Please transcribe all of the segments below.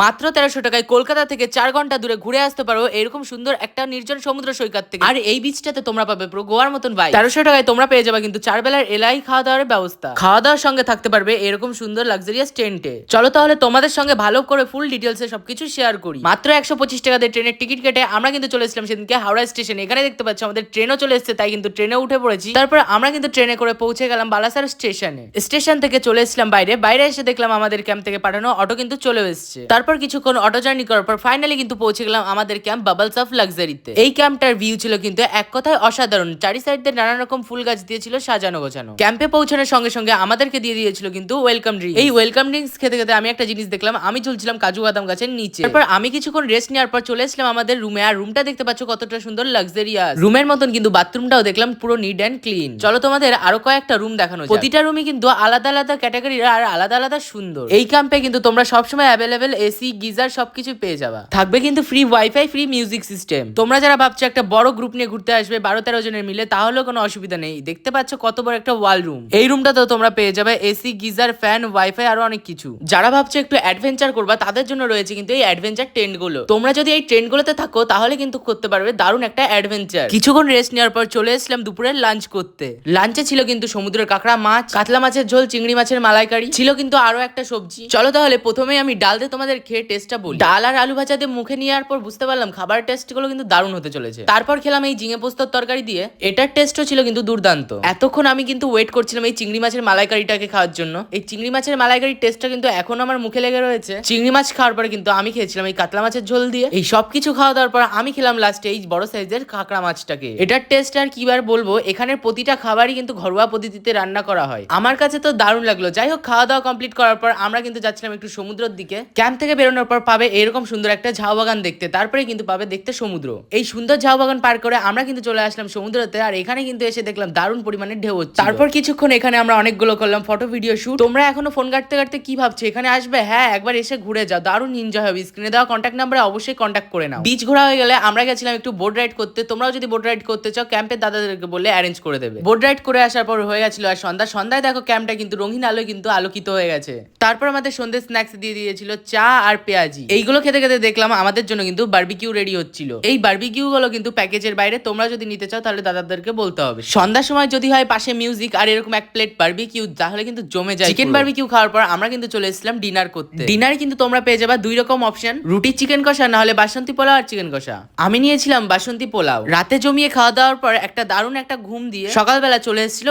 মাত্র 1300 টাকায় কলকাতা থেকে 4 ঘন্টা দূরে ঘুরে আসতে পারো এরকম সুন্দর একটা নির্জন সমুদ্র সৈকত থেকে। আর এই বিচটাতে তোমরা পাবে পুরো গোয়ার মতন ভাই। 1300 টাকায় তোমরা পেয়ে যাবে কিন্তু 4 বেলার এলাই খাওয়া দাওয়ার ব্যবস্থা। খাওয়া দাওয়ার সঙ্গে থাকতে পারবে এরকম সুন্দর লাক্সারিয়াস টেন্টে। চলো তাহলে তোমাদের সঙ্গে ভালো করে ফুল ডিটেলসে সবকিছু শেয়ার করি। মাত্র 125 টাকা দিয়ে ট্রেনের টিকিট কেটে আমরা কিন্তু চলে এসেছিলাম সেদিনকে হাওড়া স্টেশনে। এখানে দেখতে পাচ্ছ আমাদের ট্রেনও চলে এসেছে, তাই কিন্তু ট্রেনে উঠে পড়েছি। তারপর আমরা কিন্তু ট্রেনে করে পৌঁছে গেলাম বালাসার স্টেশনে। স্টেশন থেকে চলে এসেছিলাম বাইরে এসে দেখলাম আমাদের ক্যাম্প থেকে পাঠানো অটো কিন্তু চলে এসেছে। তারপর কিছুক্ষণ অটো জার্নি করার পর ফাইনালি কিন্তু পৌঁছে গেলাম আমাদের ক্যাম্প বাবলস অফ লাক্সারিতে। এই ক্যাম্পটার ভিউ ছিল কিন্তু এক কথায় অসাধারণ। চারি সাইড দিয়ে নানান রকম ফুল গাছ দিয়েছিল সাজানো গোছানো। ক্যাম্পে পৌঁছানোর সঙ্গে সঙ্গে আমাদেরকে দিয়ে দিয়েছিল কিন্তু ওয়েলকাম ড্রিঙ্ক। এই ওয়েলকাম ড্রিঙ্কস খেতে খেতে আমি একটা জিনিস দেখলাম, আমি ঝুলছিলাম কাজু বাদাম গাছের নিচে। তারপর আমি কিছুক্ষণ রেস্ট নেওয়ার পর চলে এসলাম আমাদের রুমে। আর রুমটা দেখতে পাচ্ছ কতটা সুন্দর লাক্সারিয়াস। রুমের মতন কিন্তু বাথরুমটাও দেখলাম পুরো নিট অ্যান্ড ক্লিন। চলো তোমাদের আরো কয়েকটা রুম দেখানো যাক। প্রতিটা রুমই কিন্তু আলাদা আলাদা ক্যাটাগরির আর আলাদা আলাদা সুন্দর। এই ক্যাম্পে কিন্তু তোমরা সবসময় অ্যাভেলেবেল এসি গিজার সবকিছু পেয়ে যাবা। থাকবে কিন্তু free wifi, free music system. তোমরা যারা ভাবছো একটা বড় গ্রুপ নিয়ে ঘুরতে আসবে 12-13 জনের মিলে, তাহলেও কোনো অসুবিধা নেই। দেখতে পাচ্ছ কত বড় একটা ওয়াল রুম। এই রুমটাতেও তোমরা পেয়ে যাবে এসি গিজার, ফ্যান, ওয়াইফাই আরো অনেক কিছু। যারা ভাবছো একটু অ্যাডভেঞ্চার করবা তাদের জন্য রয়েছে কিন্তু এই অ্যাডভেঞ্চার টেন্ট গুলো। তোমরা যদি এই টেন্ট গুলোতে থাকো তাহলে কিন্তু করতে পারবে দারুণ একটা অ্যাডভেঞ্চার। কিছুক্ষণ রেস্ট নেওয়ার পর চলে এসলাম দুপুরের লাঞ্চ করতে। লাঞ্চে ছিল কিন্তু সমুদ্রের কাঁকড়া মাছ, কাতলা মাছের ঝোল, চিংড়ি মাছের মালাইকারি, ছিল কিন্তু আরো একটা সবজি। চলো তাহলে প্রথমে আমি ডাল দিয়ে তোমাদের খেয়ে টেস্টটা বলি। ডাল আর আলু ভাজা দিয়ে মুখে নেওয়ার পর বুঝতে পারলাম খাবার টেস্ট গুলো কিন্তু দারুণ হতে চলেছে। তারপর খেলাম এই ঝিঙে পোস্তর তরকারি দিয়ে, এটার টেস্টও ছিল কিন্তু দুর্দান্ত। এতক্ষণ আমি কিন্তু ওয়েট করছিলাম এই চিংড়ি মাছের মালাইকারিটাকে খাওয়ার জন্য। এই চিংড়ি মাছের মালাইকারির টেস্টটা কিন্তু এখন আমার মুখে লেগে রয়েছে। চিংড়ি মাছ খাওয়ার পরে কিন্তু আমি খেয়েছিলাম এই কাতলা মাছের ঝোল দিয়ে। এই সবকিছু খাওয়া দাওয়ার পর আমি খেলাম লাস্টে এই বড় সাইজের কাঁকড়া মাছটাকে। এটার টেস্ট আর কি বার বলবো, এখানের প্রতিটা খাবারই কিন্তু ঘরোয়া পদ্ধতিতে রান্না করা হয়। আমার কাছে তো দারুণ লাগলো। যাই হোক, খাওয়া দাওয়া কমপ্লিট করার পর আমরা কিন্তু যাচ্ছিলাম একটু সমুদ্রের দিকে। ক্যাম্প থেকে বেরোনোর পর পাবে এরকম সুন্দর একটা ঝাউ বাগান দেখতে, তারপরে কিন্তু পাবে দেখতে সমুদ্র। এই সুন্দর ঝাউ বাগান পার করে আমরা কিন্তু চলে আসলাম সমুদ্রতে। আর এখানে কিন্তু এসে দেখলাম দারুণ পরিমাণে ঢেউ হচ্ছে। তারপর কিছুক্ষণ এখানে আমরা অনেকগুলো করলাম ফটো ভিডিও শুট। তোমরা এখনো ফোন কাটতে কাটতে কি ভাবছো, এখানে আসবে? হ্যাঁ, একবার এসে ঘুরে যাও, দারুণ এনজয় হবে। স্ক্রিনে দেওয়া কন্ট্যাক্ট নাম্বারে অবশ্যই কন্ট্যাক্ট করে নাও। বিচ ঘোরা হয়ে গেলে আমরা গেছিলাম একটু বোট রাইড করতে। তোমরাও যদি বোট রাইড করতে চাও ক্যাম্পের দাদাদেরকে বলে অ্যারেঞ্জ করে দেবে। বোট রাইড করে আসার পর হয়ে গেছিল আর সন্ধ্যায় দেখো ক্যাম্পটা কিন্তু রঙিন আলোয় কিন্তু আলোকিত হয়ে গেছে। তারপর আমাদের সন্ধ্যে স্ন্যাক্স দিয়ে দিয়েছিল চা আর পেঁয়াজি। এইগুলো খেতে খেতে দেখলাম আমাদের জন্য কিন্তু বারবিকিউ রেডি হচ্ছিল। এই বারবিকিউ গুলো কিন্তু প্যাকেজের বাইরে। তোমরা যদি নিতে চাও তাহলে দাদাদেরকে বলতে হবে। সন্ধ্যার সময় যদি হয় পাশে মিউজিক আর এরকম এক প্লেট বারবিকিউ, তাহলে কিন্তু জমে যায়। চিকেন বারবিকিউ খাওয়ার পর আমরা কিন্তু চলে এসেছিলাম ডিনার করতে। ডিনারে কিন্তু তোমরা পেয়ে যাবে দুই রকম অপশন, রুটি চিকেন কষা না হলে বাসন্তী পোলাও আর চিকেন কষা। আমি নিয়েছিলাম বাসন্তী পোলাও। রাতে জমিয়ে খাওয়া দাওয়ার পর একটা দারুণ একটা ঘুম দিয়ে সকালবেলা চলে এসেছিল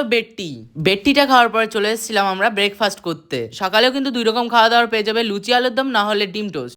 বেডটিটা খাওয়ার পর চলে এসেছিলাম আমরা ব্রেকফাস্ট করতে। সকালেও কিন্তু দুই রকম খাওয়া দাওয়ার পেয়ে যাবে, লুচি আলুর দম না হলে ডিম টোস্ট।